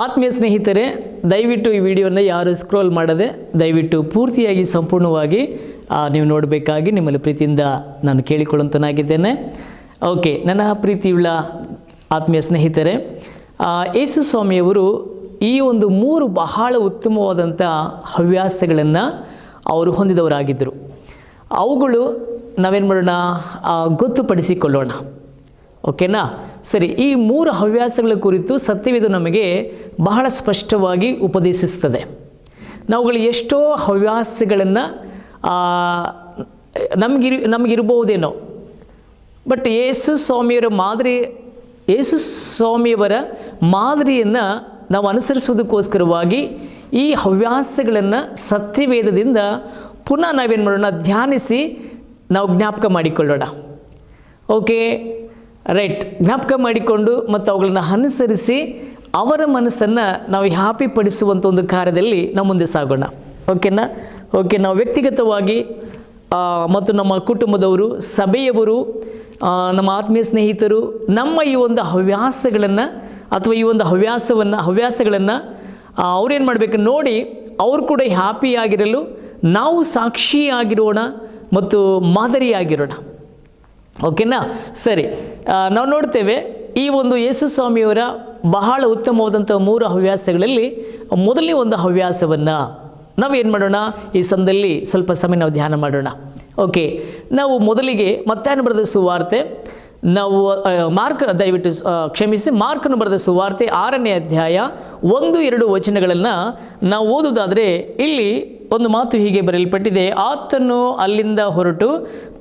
ಆತ್ಮೀಯ ಸ್ನೇಹಿತರೆ, ದಯವಿಟ್ಟು ಈ ವಿಡಿಯೋನ ಯಾರು ಸ್ಕ್ರೋಲ್ ಮಾಡದೆ ದಯವಿಟ್ಟು ಪೂರ್ತಿಯಾಗಿ ಸಂಪೂರ್ಣವಾಗಿ ನೀವು ನೋಡಬೇಕಾಗಿ ನಿಮ್ಮಲ್ಲಿ ಪ್ರೀತಿಯಿಂದ ನಾನು ಕೇಳಿಕೊಳ್ಳುವಂತನಾಗಿದ್ದೇನೆ. ಓಕೆ, ನನ್ನ ಪ್ರೀತಿಯುಳ್ಳ ಆತ್ಮೀಯ ಸ್ನೇಹಿತರೆ, ಯೇಸು ಸ್ವಾಮಿಯವರು ಈ ಒಂದು 3 ಬಹಳ ಉತ್ತಮವಾದಂಥ ಹವ್ಯಾಸಗಳನ್ನು ಅವರು ಹೊಂದಿದವರಾಗಿದ್ದರು. ಅವುಗಳು ನಾವೇನು ಮಾಡೋಣ, ಗೊತ್ತುಪಡಿಸಿಕೊಳ್ಳೋಣ. ಓಕೆನಾ? ಸರಿ, ಈ 3 ಹವ್ಯಾಸಗಳ ಕುರಿತು ಸತ್ಯವೇದ ನಮಗೆ ಬಹಳ ಸ್ಪಷ್ಟವಾಗಿ ಉಪದೇಶಿಸ್ತದೆ. ನಾವುಗಳು ಎಷ್ಟೋ ಹವ್ಯಾಸಗಳನ್ನು ನಮಗಿರ್ಬೋದೇನೋ, ಬಟ್ ಯೇಸು ಸ್ವಾಮಿಯವರ ಮಾದರಿಯನ್ನು ನಾವು ಅನುಸರಿಸುವುದಕ್ಕೋಸ್ಕರವಾಗಿ ಈ ಹವ್ಯಾಸಗಳನ್ನು ಸತ್ಯವೇದದಿಂದ ಪುನಃ ನಾವೇನು ಮಾಡೋಣ, ಧ್ಯಾನಿಸಿ ನಾವು ಜ್ಞಾಪಕ ಮಾಡಿಕೊಳ್ಳೋಣ. Okay, right. ಜ್ಞಾಪಕ ಮಾಡಿಕೊಂಡು ಮತ್ತು ಅವುಗಳನ್ನು ಅನುಸರಿಸಿ ಅವರ ಮನಸ್ಸನ್ನು ನಾವು ಹ್ಯಾಪಿ ಪಡಿಸುವಂಥ ಒಂದು ಕಾರ್ಯದಲ್ಲಿ ನಾವು ಮುಂದೆ ಸಾಗೋಣ. ಓಕೆನಾ? ಓಕೆ, ನಾವು ವ್ಯಕ್ತಿಗತವಾಗಿ ಮತ್ತು ನಮ್ಮ ಕುಟುಂಬದವರು, ಸಭೆಯವರು, ನಮ್ಮ ಆತ್ಮೀಯ ಸ್ನೇಹಿತರು ನಮ್ಮ ಈ ಒಂದು ಹವ್ಯಾಸಗಳನ್ನು ಅಥವಾ ಈ ಒಂದು ಹವ್ಯಾಸಗಳನ್ನು ಅವ್ರೇನು ಮಾಡಬೇಕು ನೋಡಿ, ಅವರು ಕೂಡ ಹ್ಯಾಪಿಯಾಗಿರಲು ನಾವು ಸಾಕ್ಷಿಯಾಗಿರೋಣ ಮತ್ತು ಮಾದರಿಯಾಗಿರೋಣ. ಓಕೆನಾ? ಸರಿ, ನಾವು ನೋಡ್ತೇವೆ ಈ ಒಂದು ಯೇಸು ಸ್ವಾಮಿಯವರ ಬಹಳ ಉತ್ತಮವಾದಂಥ 3 ಹವ್ಯಾಸಗಳಲ್ಲಿ ಮೊದಲನೇ ಒಂದು ಹವ್ಯಾಸವನ್ನು ನಾವೇನು ಮಾಡೋಣ, ಈ ಸಮಯದಲ್ಲಿ ಸ್ವಲ್ಪ ಸಮಯ ನಾವು ಧ್ಯಾನ ಮಾಡೋಣ. ಓಕೆ, ನಾವು ಮೊದಲಿಗೆ ಮತ್ತಾಯನ ಬರೆದ ಸುವಾರ್ತೆ, ನಾವು ಮಾರ್ಕನು ಬರೆದ ಸುವಾರ್ತೆ 6ನೇ ಅಧ್ಯಾಯ 1-2 ವಚನಗಳನ್ನು ನಾವು ಓದುವುದಾದರೆ, ಇಲ್ಲಿ ಒಂದು ಮಾತು ಹೀಗೆ ಬರೆಯಲ್ಪಟ್ಟಿದೆ: ಆತನು ಅಲ್ಲಿಂದ ಹೊರಟು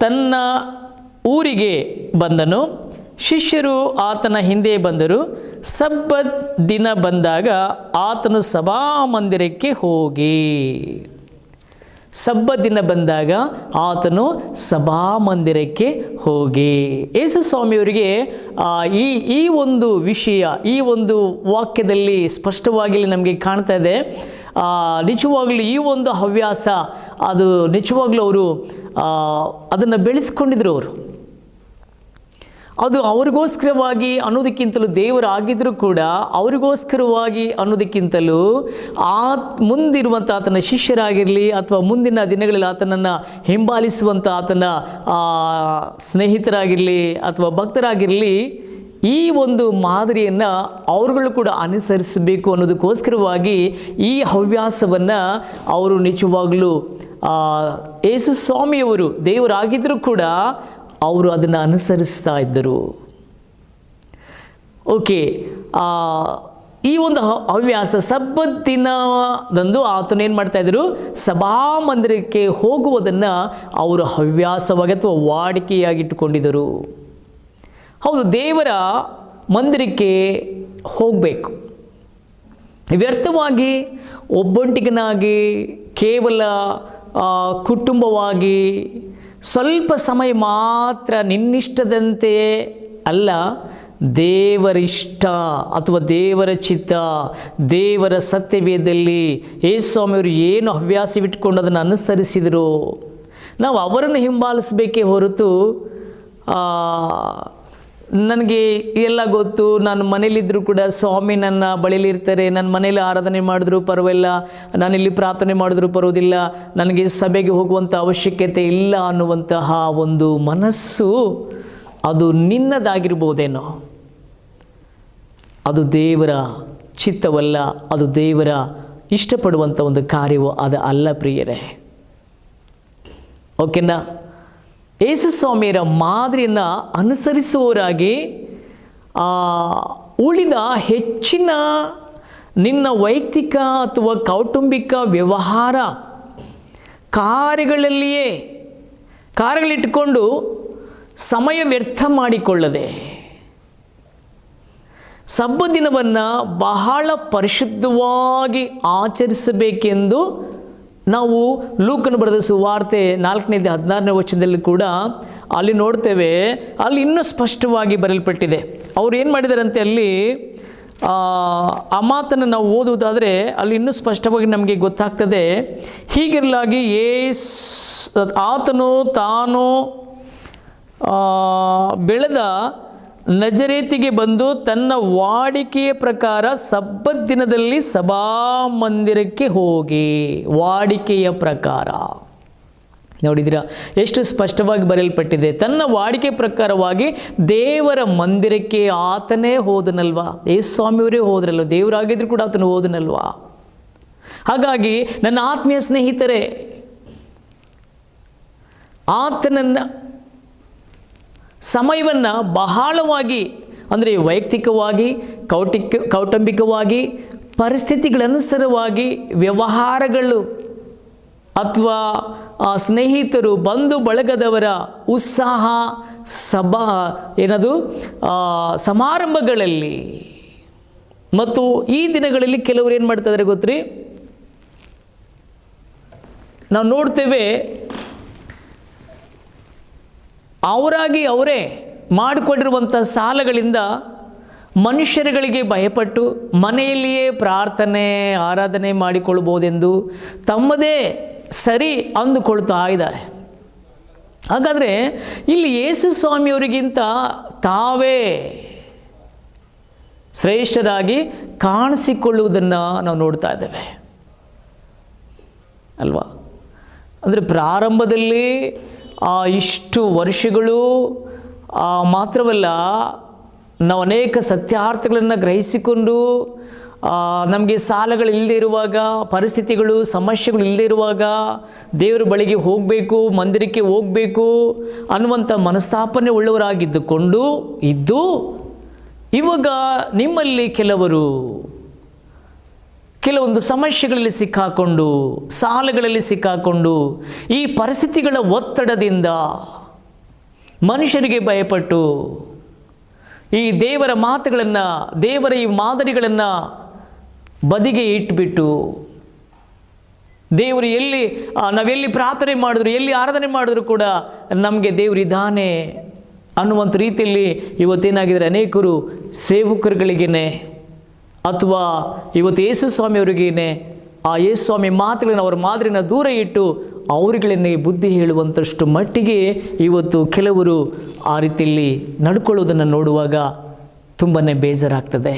ತನ್ನ ಊರಿಗೆ ಬಂದನು, ಶಿಷ್ಯರು ಆತನ ಹಿಂದೆ ಬಂದರು. ಸಬ್ಬತ್ ದಿನ ಬಂದಾಗ ಆತನು ಸಭಾಮಂದಿರಕ್ಕೆ ಹೋಗಿ. ಸಬ್ಬತ್ ದಿನ ಬಂದಾಗ ಆತನು ಸಭಾಮಂದಿರಕ್ಕೆ ಹೋಗಿ. ಯೇಸು ಸ್ವಾಮಿಯವರಿಗೆ ಈ ಒಂದು ವಿಷಯ, ಈ ಒಂದು ವಾಕ್ಯದಲ್ಲಿ ಸ್ಪಷ್ಟವಾಗಿ ನಮಗೆ ಕಾಣ್ತಾ ಇದೆ. ನಿಜವಾಗ್ಲೂ ಈ ಒಂದು ಹವ್ಯಾಸ ಅದು ನಿಜವಾಗ್ಲೂ ಅವರು ಅದನ್ನು ಬೆಳೆಸ್ಕೊಂಡಿದ್ರು. ಅದು ಅವ್ರಿಗೋಸ್ಕರವಾಗಿ ಅನ್ನೋದಕ್ಕಿಂತಲೂ ದೇವರಾಗಿದ್ದರೂ ಕೂಡ ಅವರಿಗೋಸ್ಕರವಾಗಿ ಅನ್ನೋದಕ್ಕಿಂತಲೂ ಮುಂದಿರುವಂಥ ಆತನ ಶಿಷ್ಯರಾಗಿರಲಿ ಅಥವಾ ಮುಂದಿನ ದಿನಗಳಲ್ಲಿ ಆತನನ್ನು ಹಿಂಬಾಲಿಸುವಂಥ ಆತನ ಸ್ನೇಹಿತರಾಗಿರಲಿ ಅಥವಾ ಭಕ್ತರಾಗಿರಲಿ, ಈ ಒಂದು ಮಾದರಿಯನ್ನು ಅವರುಗಳು ಕೂಡ ಅನುಸರಿಸಬೇಕು ಅನ್ನೋದಕ್ಕೋಸ್ಕರವಾಗಿ ಈ ಹವ್ಯಾಸವನ್ನು ಅವರು ನಿಜವಾಗಲೂ ಯೇಸು ಸ್ವಾಮಿಯವರು ದೇವರಾಗಿದ್ದರೂ ಕೂಡ ಅವರು ಅದನ್ನು ಅನುಸರಿಸ್ತಾ ಇದ್ದರು. ಓಕೆ, ಈ ಒಂದು ಹವ್ಯಾಸ ಸಬ್ಬತ್ ದಿನದಂದು ಆತನೇನು ಮಾಡ್ತಾಯಿದ್ರು, ಸಭಾಮಂದಿರಕ್ಕೆ ಹೋಗುವುದನ್ನು ಅವರು ಹವ್ಯಾಸವಾಗಿ ಅಥವಾ ವಾಡಿಕೆಯಾಗಿಟ್ಟುಕೊಂಡಿದ್ದರು. ಹೌದು, ದೇವರ ಮಂದಿರಕ್ಕೆ ಹೋಗಬೇಕು. ವ್ಯರ್ಥವಾಗಿ ಒಬ್ಬೊಂಟಿಗನಾಗಿ ಕೇವಲ ಕುಟುಂಬವಾಗಿ ಸ್ವಲ್ಪ ಸಮಯ ಮಾತ್ರ ನಿನ್ನಿಷ್ಟದಂತೆ ಅಲ್ಲ, ದೇವರಿಷ್ಟ ಅಥವಾ ದೇವರ ಚಿತ್ತ, ದೇವರ ಸತ್ಯವೇದದಲ್ಲಿ ಯೇಸು ಸ್ವಾಮಿಯವರು ಏನು ಹವ್ಯಾಸವಿಟ್ಕೊಂಡು ಅದನ್ನು ಅನುಸರಿಸಿದರು, ನಾವು ಅವರನ್ನು ಹಿಂಬಾಲಿಸಬೇಕೇ ಹೊರತು ನನಗೆ ಎಲ್ಲ ಗೊತ್ತು, ನಾನು ಮನೇಲಿದ್ದರೂ ಕೂಡ ಸ್ವಾಮಿ ನನ್ನ ಬಳಿಲಿರ್ತಾರೆ, ನನ್ನ ಮನೇಲಿ ಆರಾಧನೆ ಮಾಡಿದ್ರೂ ಪರವಾಗಿಲ್ಲ, ನಾನಿಲ್ಲಿ ಪ್ರಾರ್ಥನೆ ಮಾಡಿದ್ರೂ ಪರವಾಗಿಲ್ಲ, ನನಗೆ ಸಭೆಗೆ ಹೋಗುವಂಥ ಅವಶ್ಯಕತೆ ಇಲ್ಲ ಅನ್ನುವಂತಹ ಒಂದು ಮನಸ್ಸು ಅದು ನಿನ್ನದಾಗಿರ್ಬೋದೇನೋ. ಅದು ದೇವರ ಚಿತ್ತವಲ್ಲ, ಅದು ದೇವರ ಇಷ್ಟಪಡುವಂಥ ಒಂದು ಕಾರ್ಯವೋ ಅದು ಅಲ್ಲ ಪ್ರಿಯರೇ. ಓಕೆನಾ? ಯೇಸು ಸ್ವಾಮಿಯರ ಮಾದರಿಯನ್ನು ಅನುಸರಿಸುವವರಾಗಿ ಉಳಿದ ಹೆಚ್ಚಿನ ನಿನ್ನ ವೈಯಕ್ತಿಕ ಅಥವಾ ಕೌಟುಂಬಿಕ ವ್ಯವಹಾರ ಕಾರ್ಯಗಳಿಟ್ಕೊಂಡು ಸಮಯ ವ್ಯರ್ಥ ಮಾಡಿಕೊಳ್ಳದೆ ಸಬ್ಬತ್ ದಿನವನ್ನು ಬಹಳ ಪರಿಶುದ್ಧವಾಗಿ ಆಚರಿಸಬೇಕೆಂದು ನಾವು ಲೂಕನು ಬರೆದ ಸುವಾರ್ತೆ 4:16 ವಚನದಲ್ಲಿ ಕೂಡ ಅಲ್ಲಿ ನೋಡ್ತೇವೆ. ಅಲ್ಲಿ ಇನ್ನೂ ಸ್ಪಷ್ಟವಾಗಿ ಬರೆಯಲ್ಪಟ್ಟಿದೆ. ಅವರು ಏನು ಮಾಡಿದಾರಂತೆ, ಅಲ್ಲಿ ಆ ಮಾತನ್ನು ನಾವು ಓದುವುದಾದರೆ ಅಲ್ಲಿ ಇನ್ನೂ ಸ್ಪಷ್ಟವಾಗಿ ನಮಗೆ ಗೊತ್ತಾಗ್ತದೆ. ಹೀಗಿರಲಾಗಿ ಆತನು ತಾನು ಬೆಳೆದ ನಜರೇತಿಗೆ ಬಂದು ತನ್ನ ವಾಡಿಕೆಯ ಪ್ರಕಾರ ಸಬ್ಬತ್ ದಿನದಲ್ಲಿ ಸಭಾಮಂದಿರಕ್ಕೆ ಹೋಗಿ. ವಾಡಿಕೆಯ ಪ್ರಕಾರ ನೋಡಿದಿರಾ ಎಷ್ಟು ಸ್ಪಷ್ಟವಾಗಿ ಬರೆಯಲ್ಪಟ್ಟಿದೆ. ತನ್ನ ವಾಡಿಕೆ ಪ್ರಕಾರವಾಗಿ ದೇವರ ಮಂದಿರಕ್ಕೆ ಆತನೇ ಹೋದನಲ್ವಾ. ಯೇಸು ಸ್ವಾಮಿಯವರೇ ಹೋದ್ರಲ್ವ, ದೇವರಾಗಿದ್ರು ಕೂಡ ಆತನು ಹೋದನಲ್ವಾ. ಹಾಗಾಗಿ ನನ್ನ ಆತ್ಮೀಯ ಸ್ನೇಹಿತರೆ, ಆತನನ್ನು ಸಮಯವನ್ನು ಬಹಳವಾಗಿ ಅಂದರೆ ವೈಯಕ್ತಿಕವಾಗಿ, ಕೌಟುಂಬಿಕವಾಗಿ, ಪರಿಸ್ಥಿತಿಗಳನುಸಾರವಾಗಿ, ವ್ಯವಹಾರಗಳು ಅಥವಾ ಸ್ನೇಹಿತರು, ಬಂಧು ಬಳಗದವರ ಉತ್ಸಾಹ, ಸಮಾರಂಭಗಳಲ್ಲಿ ಮತ್ತು ಈ ದಿನಗಳಲ್ಲಿ ಕೆಲವರು ಏನು ಮಾಡ್ತಾಯಿದ್ದಾರೆ ಗೊತ್ತ್ರಿ, ನಾವು ನೋಡ್ತೇವೆ ಅವರಾಗಿ ಅವರೇ ಮಾಡಿಕೊಂಡಿರುವಂಥ ಸಾಲಗಳಿಂದ ಮನುಷ್ಯರುಗಳಿಗೆ ಭಯಪಟ್ಟು ಮನೆಯಲ್ಲಿಯೇ ಪ್ರಾರ್ಥನೆ ಆರಾಧನೆ ಮಾಡಿಕೊಳ್ಬೋದೆಂದು ತಮ್ಮದೇ ಸರಿ ಅಂದುಕೊಳ್ತಾ ಇದ್ದಾರೆ. ಹಾಗಾದರೆ ಇಲ್ಲಿ ಯೇಸು ಸ್ವಾಮಿಯವರಿಗಿಂತ ತಾವೇ ಶ್ರೇಷ್ಠರಾಗಿ ಕಾಣಿಸಿಕೊಳ್ಳುವುದನ್ನು ನಾವು ನೋಡ್ತಾ ಇದ್ದೇವೆ ಅಲ್ವಾ. ಅಂದರೆ ಪ್ರಾರಂಭದಲ್ಲಿ ಇಷ್ಟು ವರ್ಷಗಳು ಮಾತ್ರವಲ್ಲ, ನಾವು ಅನೇಕ ಸತ್ಯಾರ್ಥಗಳನ್ನು ಗ್ರಹಿಸಿಕೊಂಡು ನಮಗೆ ಸಾಲಗಳಿಲ್ಲದೆ ಇರುವಾಗ, ಪರಿಸ್ಥಿತಿಗಳು ಸಮಸ್ಯೆಗಳು ಇಲ್ಲದೆ ಇರುವಾಗ ದೇವರ ಬಳಿಗೆ ಹೋಗಬೇಕು, ಮಂದಿರಕ್ಕೆ ಹೋಗಬೇಕು ಅನ್ನುವಂಥ ಮನಸ್ತಾಪನೆ ಉಳ್ಳವರಾಗಿದ್ದುಕೊಂಡು ಇದ್ದು, ಇವಾಗ ನಿಮ್ಮಲ್ಲಿ ಕೆಲವೊಂದು ಸಮಸ್ಯೆಗಳಲ್ಲಿ ಸಿಕ್ಕಾಕೊಂಡು, ಸಾಲಗಳಲ್ಲಿ ಸಿಕ್ಕಾಕೊಂಡು, ಈ ಪರಿಸ್ಥಿತಿಗಳ ಒತ್ತಡದಿಂದ ಮನುಷ್ಯರಿಗೆ ಭಯಪಟ್ಟು ಈ ದೇವರ ಮಾತುಗಳನ್ನು, ದೇವರ ಈ ಮಾದರಿಗಳನ್ನು ಬದಿಗೆ ಇಟ್ಬಿಟ್ಟು, ದೇವರು ನಾವೆಲ್ಲಿ ಪ್ರಾರ್ಥನೆ ಮಾಡಿದ್ರು, ಎಲ್ಲಿ ಆರಾಧನೆ ಮಾಡಿದ್ರು ಕೂಡ ನಮಗೆ ದೇವರಿದ್ದಾನೆ ಅನ್ನುವಂಥ ರೀತಿಯಲ್ಲಿ ಇವತ್ತೇನಾಗಿದ್ದಾರೆ, ಅನೇಕರು ಸೇವಕರುಗಳಿಗೇನೆ ಅಥವಾ ಇವತ್ತು ಯೇಸು ಸ್ವಾಮಿಯವರಿಗೇನೆ ಆ ಯೇಸು ಸ್ವಾಮಿ ಮಾತುಗಳನ್ನು, ಅವರ ಮಾದರಿನ ದೂರ ಇಟ್ಟು ಅವರುಗಳನ್ನೇ ಬುದ್ಧಿ ಹೇಳುವಂಥಷ್ಟು ಮಟ್ಟಿಗೆ ಇವತ್ತು ಕೆಲವರು ಆ ರೀತಿಯಲ್ಲಿ ನಡ್ಕೊಳ್ಳೋದನ್ನು ನೋಡುವಾಗ ತುಂಬಾ ಬೇಜಾರಾಗ್ತದೆ.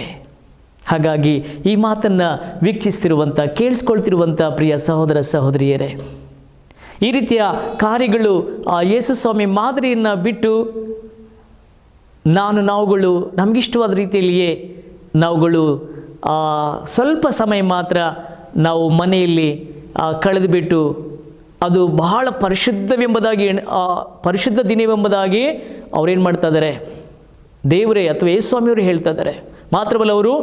ಹಾಗಾಗಿ ಈ ಮಾತನ್ನು ವೀಕ್ಷಿಸ್ತಿರುವಂಥ, ಕೇಳಿಸ್ಕೊಳ್ತಿರುವಂಥ ಪ್ರಿಯ ಸಹೋದರ ಸಹೋದರಿಯರೇ, ಈ ರೀತಿಯ ಕಾರ್ಯಗಳು ಆ ಯೇಸು ಸ್ವಾಮಿ ಮಾದರಿಯನ್ನು ಬಿಟ್ಟು ನಾವುಗಳು ನಮಗಿಷ್ಟವಾದ ರೀತಿಯಲ್ಲಿಯೇ ನಾವುಗಳು ಸ್ವಲ್ಪ ಸಮಯ ಮಾತ್ರ ನಾವು ಮನೆಯಲ್ಲಿ ಕಳೆದುಬಿಟ್ಟು ಅದು ಬಹಳ ಪರಿಶುದ್ಧ ದಿನವೆಂಬುದಾಗಿ ಅವರೇನು ಮಾಡ್ತಾ ಇದ್ದಾರೆ, ದೇವರೇ ಅಥವಾ ಯೇಸು ಸ್ವಾಮಿಯವರು ಹೇಳ್ತಾ ಇದ್ದಾರೆ. ಮಾತ್ರವಲ್ಲ, ಅವರು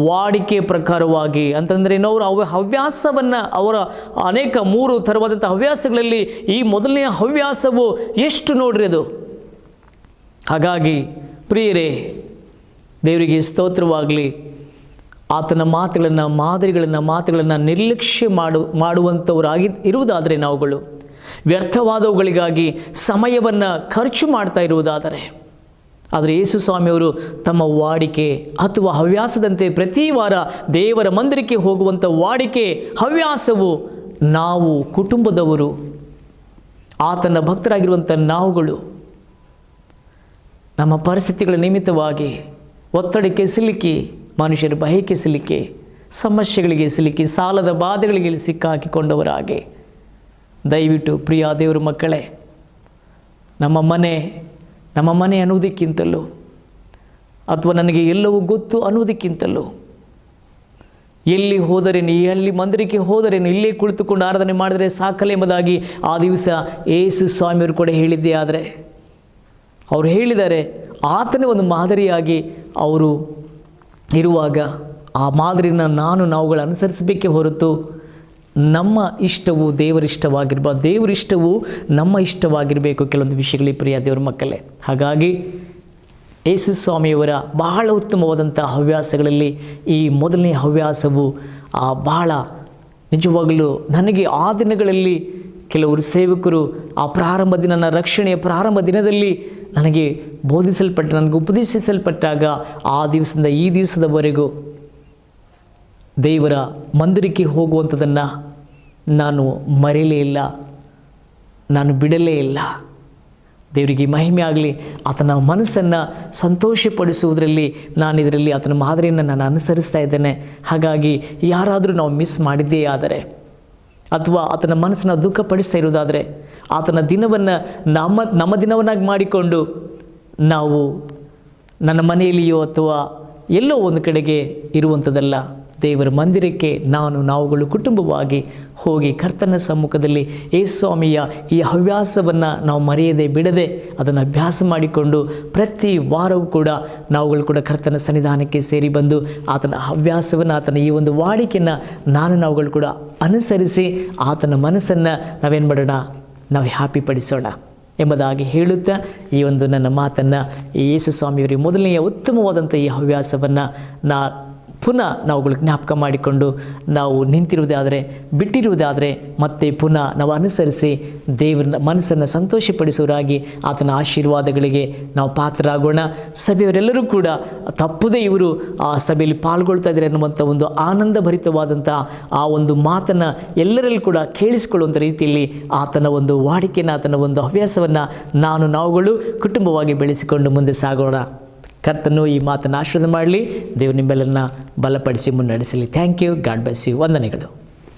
ವಾಡಿಕೆ ಪ್ರಕಾರವಾಗಿ ಅಂತಂದರೆ ಅವರ ಹವ್ಯಾಸವನ್ನು, ಅವರ ಅನೇಕ 3 ಥರವಾದಂಥ ಹವ್ಯಾಸಗಳಲ್ಲಿ ಈ ಮೊದಲನೆಯ ಹವ್ಯಾಸವು ಎಷ್ಟು ನೋಡ್ರಿ ಅದು. ಹಾಗಾಗಿ ಪ್ರಿಯರೇ, ದೇವರಿಗೆ ಸ್ತೋತ್ರವಾಗಲಿ. ಆತನ ಮಾದರಿಗಳನ್ನು ನಿರ್ಲಕ್ಷ್ಯ ಮಾಡುವಂಥವರಾಗಿ ಇರುವುದಾದರೆ, ನಾವುಗಳು ವ್ಯರ್ಥವಾದವುಗಳಿಗಾಗಿ ಸಮಯವನ್ನು ಖರ್ಚು ಮಾಡ್ತಾ ಇರುವುದಾದರೆ, ಆದರೆ ಯೇಸು ಸ್ವಾಮಿಯವರು ತಮ್ಮ ವಾಡಿಕೆ ಅಥವಾ ಹವ್ಯಾಸದಂತೆ ಪ್ರತಿ ವಾರ ದೇವರ ಮಂದಿರಕ್ಕೆ ಹೋಗುವಂಥ ವಾಡಿಕೆ ಹವ್ಯಾಸವು ನಾವು ಕುಟುಂಬದವರು, ಆತನ ಭಕ್ತರಾಗಿರುವಂಥ ನಾವುಗಳು ನಮ್ಮ ಪರಿಸ್ಥಿತಿಗಳ ನಿಮಿತ್ತವಾಗಿ ಒತ್ತಡಕ್ಕೆ ಸಿಲುಕಿ, ಮನುಷ್ಯರ ಭಯಕ್ಕೆ ಸಿಲುಕಿ, ಸಮಸ್ಯೆಗಳಿಗೆ ಸಿಲುಕಿ, ಸಾಲದ ಬಾಧೆಗಳಿಗೆ ಸಿಕ್ಕಾಕಿಕೊಂಡವರಾಗಿ, ದಯವಿಟ್ಟು ಪ್ರಿಯ ದೇವರ ಮಕ್ಕಳೇ, ನಮ್ಮ ಮನೆ ಅನ್ನೋದಕ್ಕಿಂತಲೂ ಅಥವಾ ನನಗೆ ಎಲ್ಲವೂ ಗೊತ್ತು ಅನ್ನೋದಕ್ಕಿಂತಲೂ, ಎಲ್ಲಿ ಹೋದರೇನು, ಎಲ್ಲಿ ಮಂದಿರಕ್ಕೆ ಹೋದರೇನು, ಇಲ್ಲೇ ಕುಳಿತುಕೊಂಡು ಆರಾಧನೆ ಮಾಡಿದರೆ ಸಾಕಲ್ಲ ಎಂಬುದಾಗಿ ಆ ದಿವಸ ಯೇಸು ಸ್ವಾಮಿಯವರು ಕೂಡ ಹೇಳಿದ್ದೇ. ಆದರೆ ಅವರು ಹೇಳಿದ್ದಾರೆ, ಆತನೇ ಒಂದು ಮಾದರಿಯಾಗಿ ಅವರು ಇರುವಾಗ ಆ ಮಾದರಿನ ನಾವುಗಳು ಅನುಸರಿಸಬೇಕೇ ಹೊರತು ನಮ್ಮ ಇಷ್ಟವು ದೇವರಿಷ್ಟವಾಗಿರ್ಬಾರ್ದು, ದೇವರಿಷ್ಟವು ನಮ್ಮ ಇಷ್ಟವಾಗಿರಬೇಕು ಕೆಲವೊಂದು ವಿಷಯಗಳಲ್ಲಿ ಪ್ರಿಯ ದೇವರ ಮಕ್ಕಳೇ. ಹಾಗಾಗಿ ಯೇಸು ಸ್ವಾಮಿಯವರ ಬಹಳ ಉತ್ತಮವಾದಂಥ ಹವ್ಯಾಸಗಳಲ್ಲಿ ಈ ಮೊದಲನೇ ಹವ್ಯಾಸವು ಬಹಳ ನಿಜವಾಗಲೂ ನನಗೆ ಆ ದಿನಗಳಲ್ಲಿ ಕೆಲವರು ಸೇವಕರು ಆ ರಕ್ಷಣೆಯ ಪ್ರಾರಂಭ ದಿನದಲ್ಲಿ ನನಗೆ ನನಗೆ ಉಪದೇಶಿಸಲ್ಪಟ್ಟಾಗ ಆ ದಿವಸದಿಂದ ಈ ದಿವಸದವರೆಗೂ ದೇವರ ಮಂದಿರಕ್ಕೆ ಹೋಗುವಂಥದ್ದನ್ನು ನಾನು ಮರೆಯಲೇ ಇಲ್ಲ, ನಾನು ಬಿಡಲೇ ಇಲ್ಲ. ದೇವರಿಗೆ ಮಹಿಮೆ ಆಗಲಿ. ಆತನ ಮನಸ್ಸನ್ನು ಸಂತೋಷಪಡಿಸುವುದರಲ್ಲಿ ನಾನು ಇದರಲ್ಲಿ ಆತನ ಮಾದರಿಯನ್ನು ನಾನು ಅನುಸರಿಸ್ತಾ ಇದ್ದೇನೆ. ಹಾಗಾಗಿ ಯಾರಾದರೂ ನಾವು ಮಿಸ್ ಮಾಡಿದ್ದೇ ಆದರೆ ಅಥವಾ ಆತನ ಮನಸ್ಸನ್ನು ದುಃಖಪಡಿಸ್ತಾ ಇರೋದಾದರೆ ಆತನ ದಿನವನ್ನು ನಮ್ಮ ದಿನವನ್ನಾಗಿ ಮಾಡಿಕೊಂಡು ನಾವು ನನ್ನ ಮನೆಯಲ್ಲಿಯೋ ಅಥವಾ ಎಲ್ಲೋ ಒಂದು ಕಡೆಗೆ ಇರುವಂಥದ್ದಲ್ಲ. ದೇವರ ಮಂದಿರಕ್ಕೆ ನಾವುಗಳು ಕುಟುಂಬವಾಗಿ ಹೋಗಿ ಕರ್ತನ ಸಮ್ಮುಖದಲ್ಲಿ ಯೇಸುಸ್ವಾಮಿಯ ಈ ಹವ್ಯಾಸವನ್ನು ನಾವು ಮರೆಯದೆ ಬಿಡದೆ ಅದನ್ನು ಅಭ್ಯಾಸ ಮಾಡಿಕೊಂಡು ಪ್ರತಿ ವಾರವೂ ಕೂಡ ನಾವುಗಳು ಕೂಡ ಕರ್ತನ ಸನ್ನಿಧಾನಕ್ಕೆ ಸೇರಿ ಬಂದು ಆತನ ಹವ್ಯಾಸವನ್ನು, ಆತನ ಈ ಒಂದು ವಾಡಿಕೆಯನ್ನು ನಾವುಗಳು ಕೂಡ ಅನುಸರಿಸಿ ಆತನ ಮನಸ್ಸನ್ನು ನಾವೇನು ಮಾಡೋಣ, ನಾವು ಹ್ಯಾಪಿ ಪಡಿಸೋಣ ಎಂಬುದಾಗಿ ಹೇಳುತ್ತಾ ಈ ಒಂದು ನನ್ನ ಮಾತನ್ನು ಈ ಯೇಸುಸ್ವಾಮಿಯವರಿಗೆ ಮೊದಲನೆಯ ಉತ್ತಮವಾದಂಥ ಈ ಹವ್ಯಾಸವನ್ನು ಪುನಃ ನಾವುಗಳು ಜ್ಞಾಪಕ ಮಾಡಿಕೊಂಡು ನಾವು ನಿಂತಿರುವುದಾದರೆ, ಬಿಟ್ಟಿರುವುದಾದರೆ ಮತ್ತೆ ಪುನಃ ನಾವು ಅನುಸರಿಸಿ ದೇವರ ಮನಸ್ಸನ್ನು ಸಂತೋಷಪಡಿಸುವರಾಗಿ ಆತನ ಆಶೀರ್ವಾದಗಳಿಗೆ ನಾವು ಪಾತ್ರರಾಗೋಣ. ಸಭೆಯವರೆಲ್ಲರೂ ಕೂಡ ತಪ್ಪದೇ ಇವರು ಆ ಸಭೆಯಲ್ಲಿ ಪಾಲ್ಗೊಳ್ತಾ ಇದ್ದಾರೆ ಅನ್ನುವಂಥ ಒಂದು ಆನಂದಭರಿತವಾದಂಥ ಆ ಒಂದು ಮಾತನ್ನು ಎಲ್ಲರಲ್ಲೂ ಕೂಡ ಕೇಳಿಸಿಕೊಳ್ಳುವಂಥ ರೀತಿಯಲ್ಲಿ ಆತನ ಒಂದು ವಾಡಿಕೆಯನ್ನು, ಆತನ ಒಂದು ಹವ್ಯಾಸವನ್ನು ನಾವುಗಳು ಕುಟುಂಬವಾಗಿ ಬೆಳೆಸಿಕೊಂಡು ಮುಂದೆ ಸಾಗೋಣ. ಕರ್ತನು ಈ ಮಾತನ್ನು ಆಶೀರ್ವಾದ ಮಾಡಲಿ. ದೇವರು ನಿಮ್ಮೆಲ್ಲರನ್ನ ಬಲಪಡಿಸಿ ಮುನ್ನಡೆಸಲಿ. Thank you. God bless you. ವಂದನೆಗಳು.